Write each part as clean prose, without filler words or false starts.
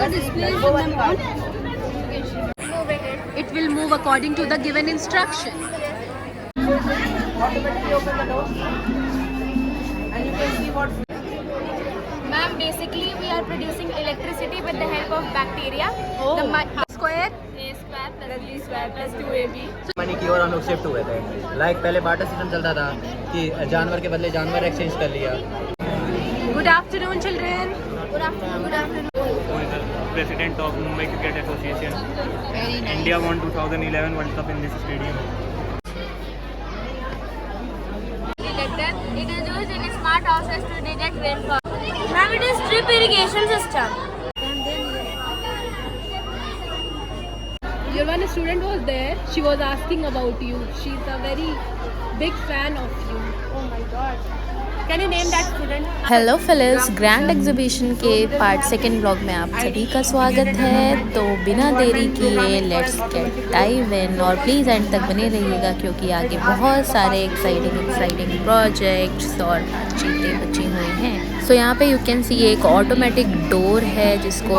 display is on. It will move according to the given instruction. Automatically open the door. And you can see what. Ma'am, basically we are producing electricity with the help of bacteria. Oh. The Square. A square plus B square plus 2AB. Money की ओर हम लोग shift हुए थे। Like पहले barter system चलता था कि जानवर के बदले जानवर एक्सचेंज कर लिया। Good afternoon, children. Good afternoon. Good afternoon. Who is the president of Mumbai Cricket Association. India won 2011 World Cup in this stadium. Detector. It is used in smart houses to detect rainfall. Ma'am, it is drip irrigation system. Your one student was there. She was asking about you. She's a very big fan of you. Oh my God. Can you name that student? Hello fellows, grand exhibition के part second blog में आप सभी का स्वागत है। तो बिना देरी किए लेट्स गेट डाइव इन, और प्लीज़ एंड तक बने रहिएगा क्योंकि आगे बहुत सारे एक्साइटिंग प्रोजेक्ट्स और चीज़ें बची हुई हैं। सो यहाँ पे यू कैन सी एक ऑटोमेटिक डोर है जिसको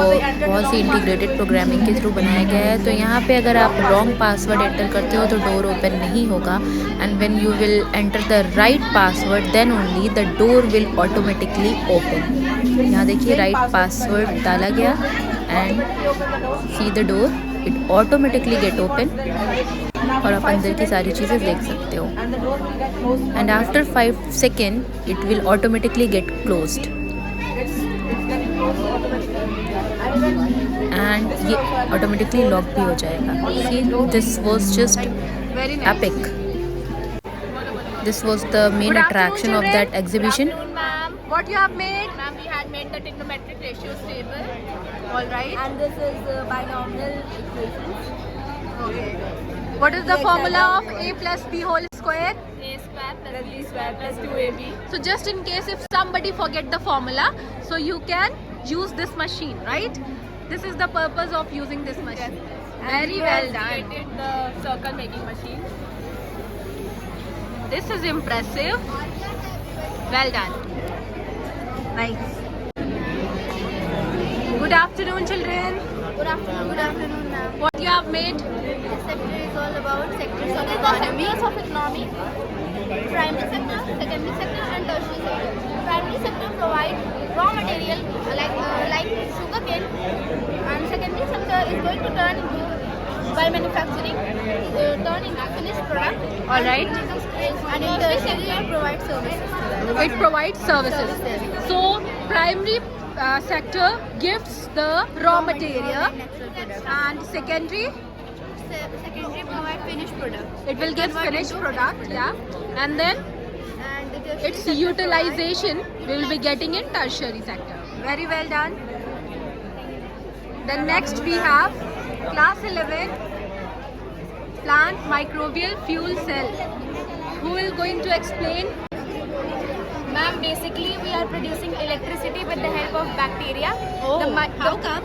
बहुत सी इंटीग्रेटेड प्रोग्रामिंग के थ्रू बनाया गया है। तो यहाँ पे अगर आप रॉन्ग पासवर्ड एंटर करते हो तो डोर ओपन नहीं होगा, and when you will enter the right password then only the door will automatically open. यहाँ देखिए राइट पासवर्ड डाला गया and see the door, it automatically get open और आप अंदर की सारी चीज़ें देख सकते हो। And after 5 second it will automatically get closed and ये ऑटोमेटिकली लॉक भी हो जाएगा। See this was just epic. This was the main attraction of that exhibition. Ma'am. What you have made? Ma'am, we had made the trigonometric ratios table. All right. And this is binomial equations. Okay. What is the formula of a plus b whole square? A square plus B square plus 2AB. So just in case if somebody forget the formula, so you can use this machine, right? This is the purpose of using this machine. Very well done. Created the circle making machine. This is impressive. Well done. Nice. Good afternoon, children. Good afternoon, ma'am. What you have made? This sector is all about sectors of economy. Of economy. Primary sector, secondary sector, and tertiary sector. Primary sector provide raw material like sugarcane, and secondary sector is going to turn into by manufacturing, turn into finished product. All right. And in tertiary sector provide services. It provides services. So primary sector gives the raw material, and secondary Secondary provide finished product. it will give finished product, yeah. And then And the tertiary its sector utilization we will be getting in tertiary sector. Very well done. Then next we have class 11 plant microbial fuel cell. Who will going to explain? Ma'am, basically we are producing electricity with the help of bacteria. Oh, how come?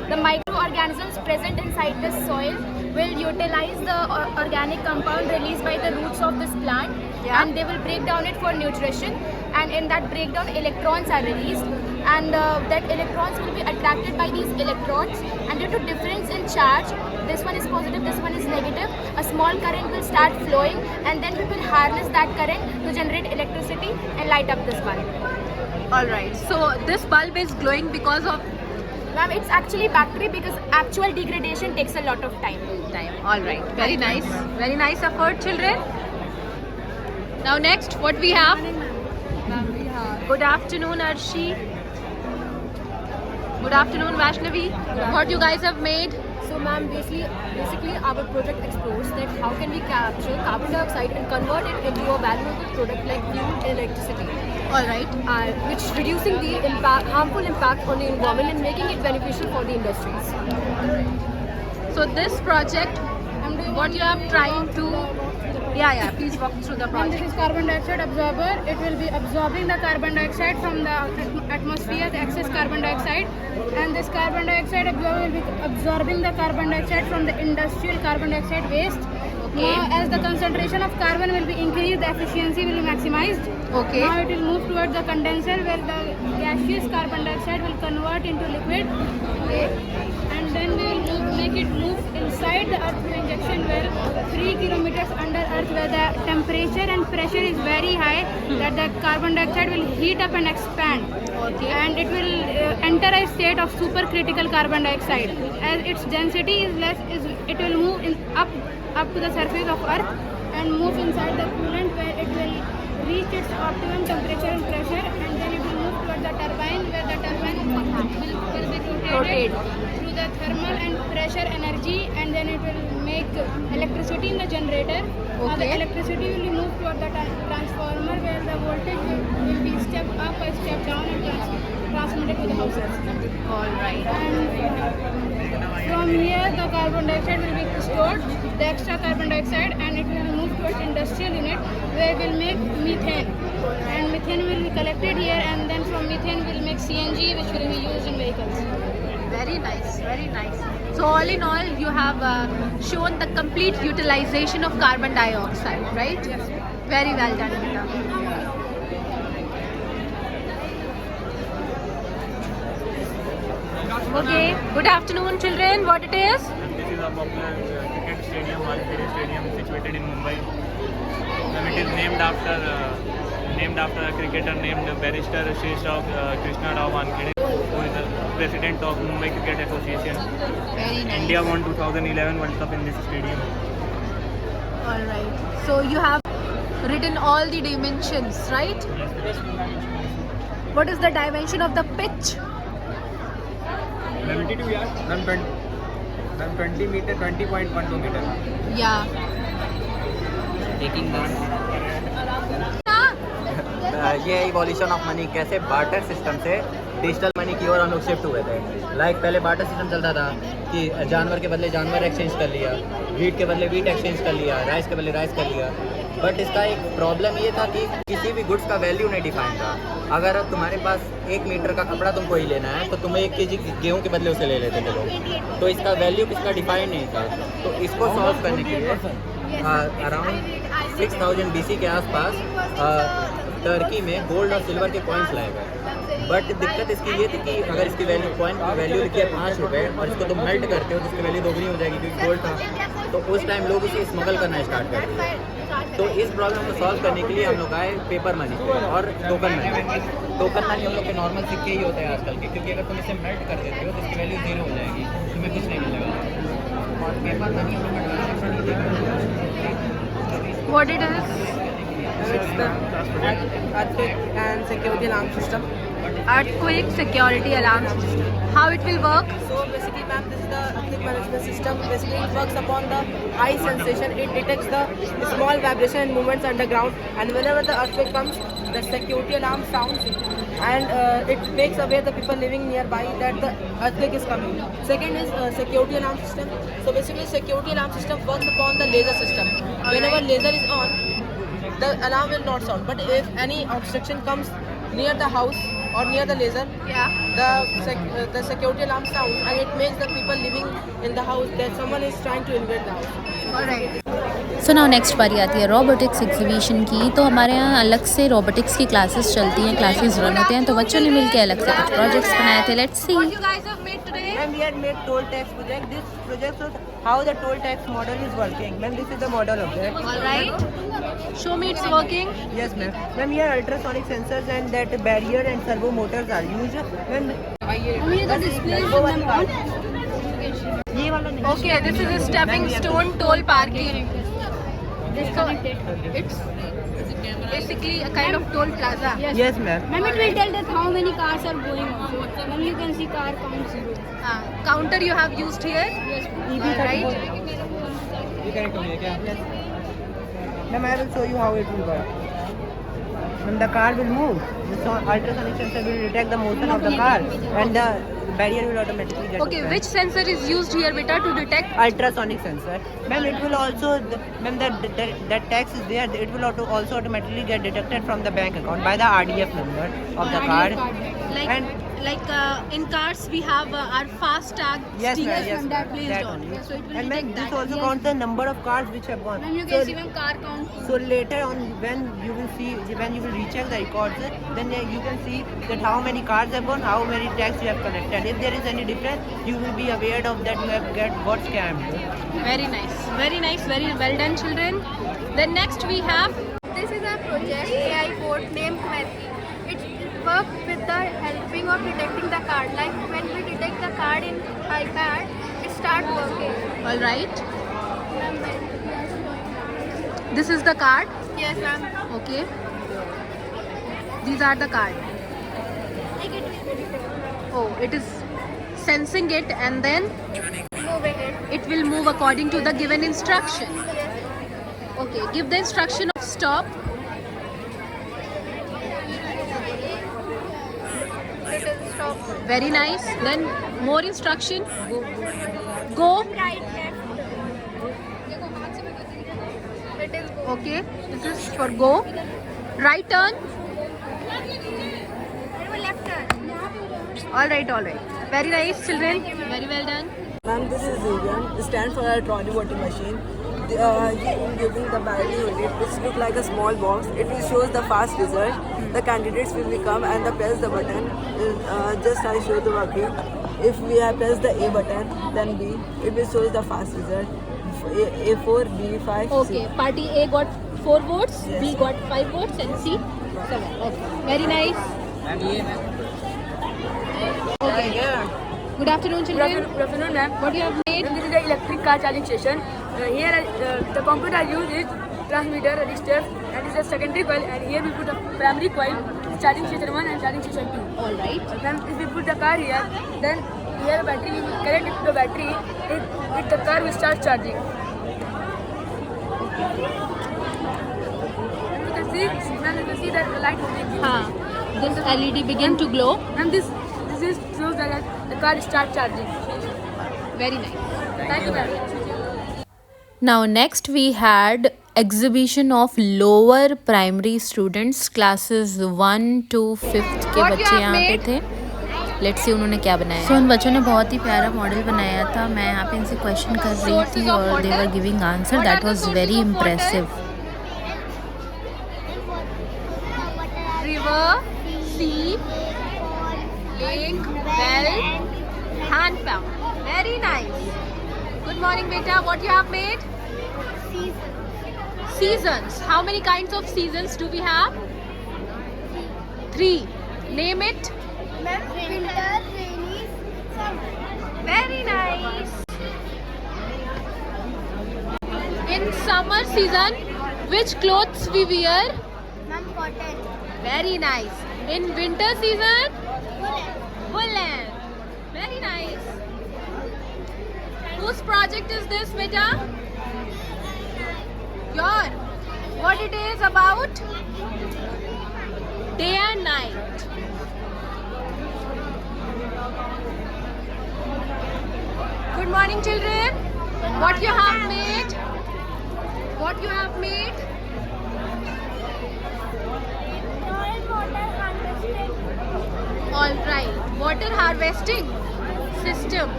The microorganisms present inside the soil will utilize the organic compound released by the roots of this plant, Yeah. and they will break down it for nutrition, and in that breakdown electrons are released, and that electrons will be attracted by these electrodes, and due to difference in charge, this one is positive, this one is negative, a small current will start flowing, and then we will harness that current to generate electricity and light up this bulb. All right. So this bulb is glowing because of Ma'am, it's actually battery because actual degradation takes a lot of time. All right. Very nice. Very nice effort, children. Now next, what we have? Good afternoon, Arshi. Good afternoon, Vaishnavi. What you guys have made? So ma'am, basically our project explores that how can we capture carbon dioxide and convert it into a valuable product like fuel electricity, All right. which reducing the harmful impact on the environment and making it beneficial for the industries. So this project, what you are trying to? Yeah. Please walk through the And project. this is carbon dioxide absorber. It will be absorbing the carbon dioxide from the atmosphere, the excess carbon dioxide. And this carbon dioxide absorber will be absorbing the carbon dioxide from the industrial carbon dioxide waste. Okay. Now, as the concentration of carbon will be increased, the efficiency will be maximized. Okay. Now it will move towards the condenser where the gaseous carbon dioxide will convert into liquid. Okay. And then we will make it move inside the earth injection well 3 kilometers under earth where the temperature and pressure is very high that the carbon dioxide will heat up and expand. Okay. And it will enter a state of supercritical carbon dioxide. As its density is less, it will move up to the surface of earth and move inside the coolant where it will reach its optimum temperature and pressure, and then it will move towards the turbine where the turbine will be rotated through the thermal and pressure energy, and then it will make electricity in the generator. Now the electricity will be moved toward the transformer where the voltage will be step up or step down and transmitted to the houses. Alright. And from here the carbon dioxide will be stored, the extra carbon dioxide, and it will move towards industrial unit where it will make methane. And methane will be collected here, and then from methane we will make CNG which will be used in vehicles. Very nice, very nice. So all in all, you have shown the complete utilization of carbon dioxide, right? Yes. Very well done, Gita. Okay, good afternoon children, what it is? This is a popular cricket stadium, Wankhede Stadium, situated in Mumbai. It is named after a cricketer named Barrister Sheshrav Krishna Rao Wankhede, who is the president of Mumbai Cricket Association. Very nice. India won 2011 World Cup in this stadium. Alright, so you have written all the dimensions, right? What is the dimension of the pitch? 22 yards. 20 meter, 20.12 meter. Yeah. Taking ये evolution of money कैसे barter system से digital money की ओर हम लोग shift हुए थे. Like पहले barter system चलता था कि जानवर के बदले जानवर एक्सचेंज कर लिया, वीट के बदले वीट एक्सचेंज कर लिया, राइस के बदले राइस कर लिया. बट इसका एक प्रॉब्लम ये था कि किसी भी गुड्स का वैल्यू नहीं डिफाइन था. अगर तुम्हारे पास 1 मीटर का कपड़ा तुमको ही लेना है तो तुम्हें 1 केजी गेहूँ के बदले उसे ले लेते थे लोग. तो इसका वैल्यू किसका डिफाइन नहीं था. तो इसको सॉल्व करने के लिए अराउंड 6000 BC के आसपास टर्की में गोल्ड और सिल्वर के कॉइन्स लाए गए. बट दिक्कत इसकी ये थी कि अगर इसकी वैल्यू कॉइन की वैल्यू लिखी है 5 रुपये और इसको तुम मेल्ट करते हो तो इसकी वैल्यू दोगुनी हो जाएगी क्योंकि गोल्ड था. तो उस टाइम लोग इसे स्मगल करना स्टार्ट कर दिए. तो इस प्रॉब्लम को सॉल्व करने के लिए हम लोग आए पेपर मनी और टोकन मनी. टोकन मनी हम लोग के नॉर्मल सिक्के ही होते हैं आजकल के, क्योंकि अगर तुम इसे मेल्ट कर देते हो तो इसकी वैल्यू 0 हो जाएगी, तुम्हें कुछ नहीं मिलेगा. और पेपर मनी हम लोग What it is? It's the earthquake and security alarm system. Earthquake security alarm system. How it will work? So basically, ma'am, this is the earthquake management system. Basically, it works upon the eye sensation. It detects the small vibration and movements underground. And whenever the earthquake comes, the security alarm sounds, and it makes aware the people living nearby that the earthquake is coming. Second is security alarm system. So basically, security alarm system works upon the laser system. Whenever laser is on, the alarm will not sound. But if any obstruction comes near the house or near the laser, Yeah. the security alarm sounds, and it makes the people living in the house that someone is trying to invade the house. Alright. So now next बारी आती है robotics exhibition की. तो हमारे यहाँ अलग से robotics की क्लासेस चलती हैं, क्लासेस रन होते हैं. तो बच्चों ने मिलकर अलग से कुछ प्रोजेक्ट्स बनाए थे. Let's see. What you guys have made today? Ma'am, we had made toll tax project. This project shows how the toll tax model is working. Ma'am, this is the model of that. Alright. Show me it's working. Yes, ma'am. Ma'am, here ultrasonic sensors and that barrier and servo motors are used. Ma'am, the display is on. ये वाला नहीं. Okay, this is a stepping stone toll parking. Disconnected. It's basically a kind of toll plaza. Yes, ma'am. Ma'am, it will tell that how many cars are going on. Ma'am, you can see car count 0. Counter you have used here. Yes, Alright. ये connect हो गया क्या? Ma'am, I will show you how it will work. When the car will move, the ultrasonic sensor will detect the motion of the car, and the barrier will automatically get Okay, opened. which sensor is used here, beta, to detect? Ultrasonic sensor. Ma'am, it will also, ma'am, that tax is there. It will also automatically get detected from the bank account by the RDF number of the card. Like And like in cars we have our fast tag Yes, stickers ma'am, yes, ma'am. placed That on. only. So it will And ma'am, detect this that. also counts the number of cars which have gone. And you So- can see even car count. So later on, when you will see, when you will recheck the records, then you can see that how many cars have gone, how many tags you have collected. If there is any difference, you will be aware of that you have got scammed. Very nice, very nice, very well done, children. Then next we have This is a project AI board named Query. It works with the helping of detecting the card. Like when we detect the card in iPad, it starts working. all right. This is the card. Yes, ma'am. Okay. These are the card. Oh, it is sensing it and then Moving it. it will move according to the given instruction. Okay, give the instruction of stop. It is stop. Very nice. Then more instruction. Go. Right, left. It is go. Okay, this is for go. Right turn. Left turn. All right, all right. Very nice, children. Very well done. Ma'am, this is Vivian. It stands for a trolley voting machine. Giving the battery unit, which looks like a small box. It will show the fast result. The candidates will become and press the button. Just I show the working. If we have pressed the A button, then B. It will show the fast result. A4, B5. Okay, party A got 4 votes, Yes. B got 5 votes, and C 7. Okay, very nice. Okay. Good afternoon, children. Good afternoon, ma'am. What you have made? This is the electric car charging station. Here the computer used is transmitter, resistor, and this is a secondary coil. And here we put a primary coil, charging station 1 and charging station 2. All right. Then if we put the car here, then here battery we will connect it to the battery. The car will start charging. And you can see that the light will be. This LED begin to glow. And this is shows that the car start charging. Very nice. Thank you, ma'am. Now next we had exhibition of lower primary students classes 1 to 5th के What you बच्चे have यहाँ पे made? थे. Let's see उन्होंने क्या बनाया. सो उन बच्चों ने बहुत ही प्यारा मॉडल बनाया था. मैं यहाँ पे इनसे क्वेश्चन कर रही Sources थी of और दे water? Were giving answer. What that are the was sources very of water? Impressive. River, sea, lake, well, hand pump. Very nice. Good morning, beta. What you have made? Seasons. How many kinds of seasons do we have? 3. Name it. Winter, rainy, summer. Very nice. In summer season, which clothes we wear? Ma'am, cotton. Very nice. In winter season, woolen. Very nice. Whose project is this, beta? Your. What it is about? Day and night. Good morning, children. What you have made? What you have made? All right. Water harvesting system.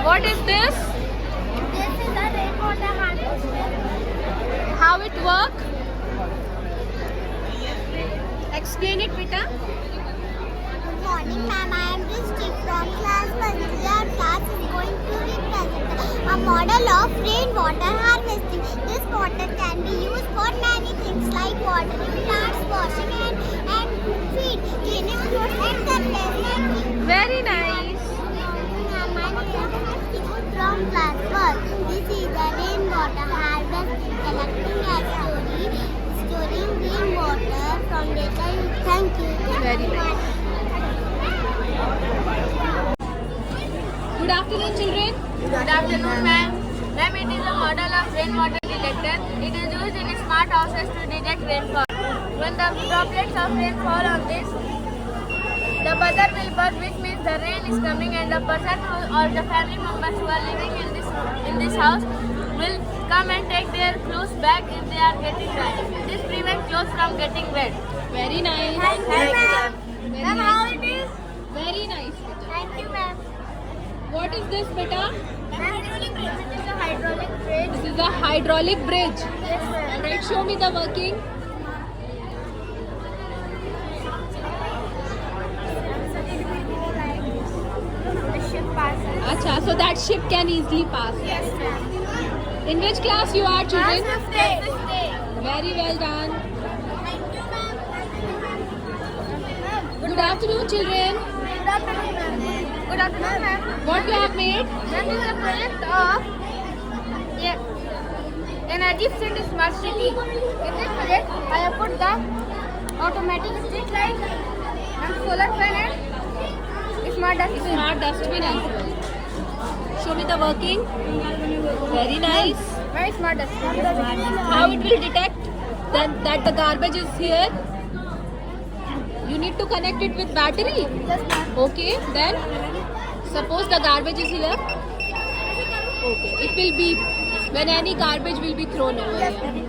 What is this? This is the rainwater harvester. How it work? Explain it, beta. Good morning, ma'am. I am Dristik from class 1. Our class is going to represent a model of rainwater harvesting. This water can be used for many things like watering plants, washing and feed, cleaning clothes, etc. Very nice. Ma'am, I am from class 1. This is the rainwater harvesting, collecting and storing rainwater from data. Thank you. Very nice. Good afternoon, children. Good afternoon, ma'am. Ma'am, it is a model of rainwater detector. It is used in smart houses to detect rainfall. When the droplets of rain fall on this, the buzzer will buzz, which means the rain is coming, and the person or the family members who are living in this house will come and take their clothes back if they are getting dry. This prevents clothes from getting wet. Very nice. Thank you, ma'am. What is this, beta? Hydraulic bridge. It is a hydraulic bridge. This is a hydraulic bridge. Yes, ma'am. Right, show me the working. The ship passes. Acha, so that ship can easily pass. Yes, ma'am. In which class you are, children? Class 5th. Very well done. Thank you, ma'am. Good afternoon, children. Good afternoon, ma'am. Good afternoon, ma'am. What you have made? This is a project of energy efficient smart city. In this project, I have put the automatic street light and solar panel, smart dustbin. Smart dustbin as well. Show me the working. Very nice. Very smart dustbin. How it will detect then that the garbage is here? You need to connect it with battery. Yes, ma'am. Okay, then suppose the garbage is here. Okay, it will beep when any garbage will be thrown over Yes, here. ma'am.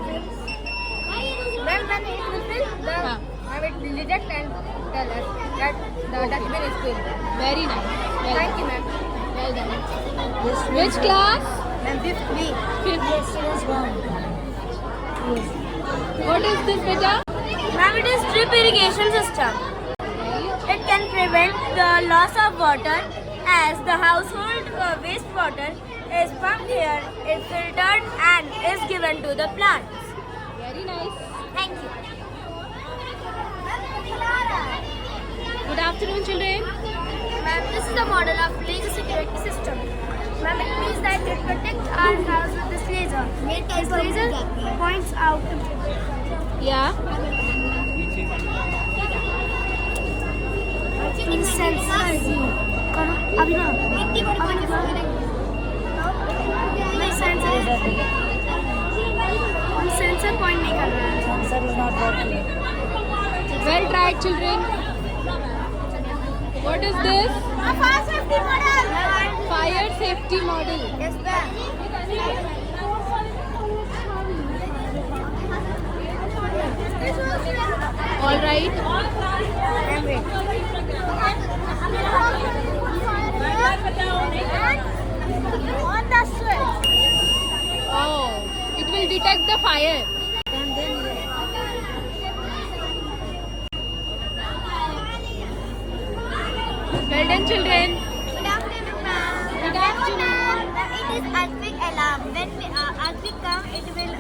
Then when it will fill, Huh. it will detect and tell us that the dustbin is filled. Very nice. Thank you, ma'am. Well done. Which class? Ma'am, fifth B. Fifth. Yes, she was wrong. What is this, beta? Ma'am, it is drip irrigation system. It can prevent the loss of water as the household wastewater is pumped here, is filtered and is given to the plants. Very nice. Thank you. Good afternoon, children. Ma'am, this is a model of laser security system. Ma'am, it means that it protects our house with this laser. This laser points out. Yeah. In sensors. अभी ना मैं sensor point नहीं कर रहा है. Sensor is not working. Well tried, children. What is this? A fire safety model. Fire safety model. Yes, ma'am. All right. On the switch. Oh, it will detect the fire. Well done, children. Good afternoon, ma'am. Good afternoon. It is earthquake alarm. When earthquake come, it will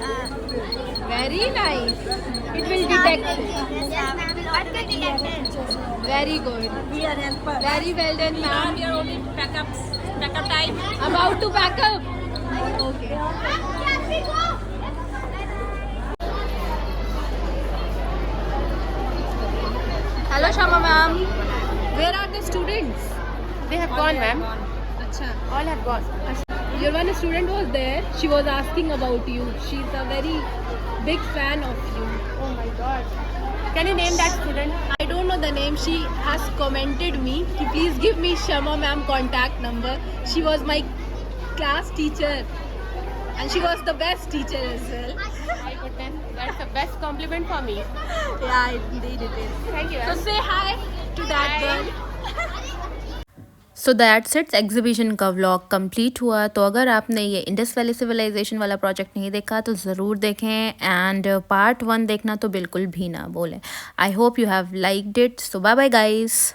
Very nice. It will detect. Yes, ma'am. Earthquake detected. Very good. Very well done, ma'am. We are only backup time. About to back up. Okay. Hello, Shama ma'am. Where are the students? They have gone, ma'am. Acha. All have gone. Your one student was there. She was asking about you. She's a very big fan of you. Oh my God. Can you name that student? I don't know the name. She has commented me. Ki please give me Shama ma'am contact number. She was my class teacher. And she was the best teacher as well. My goodness. That's the best compliment for me. Yeah, indeed it is. Thank you, So ma'am. say hi to that girl. So that's it's exhibition का vlog complete हुआ। तो अगर आपने ये Indus valley civilisation वाला project नहीं देखा तो ज़रूर देखें एंड पार्ट 1 देखना तो बिल्कुल भी ना बोलें। I hope you have liked it. So bye bye guys.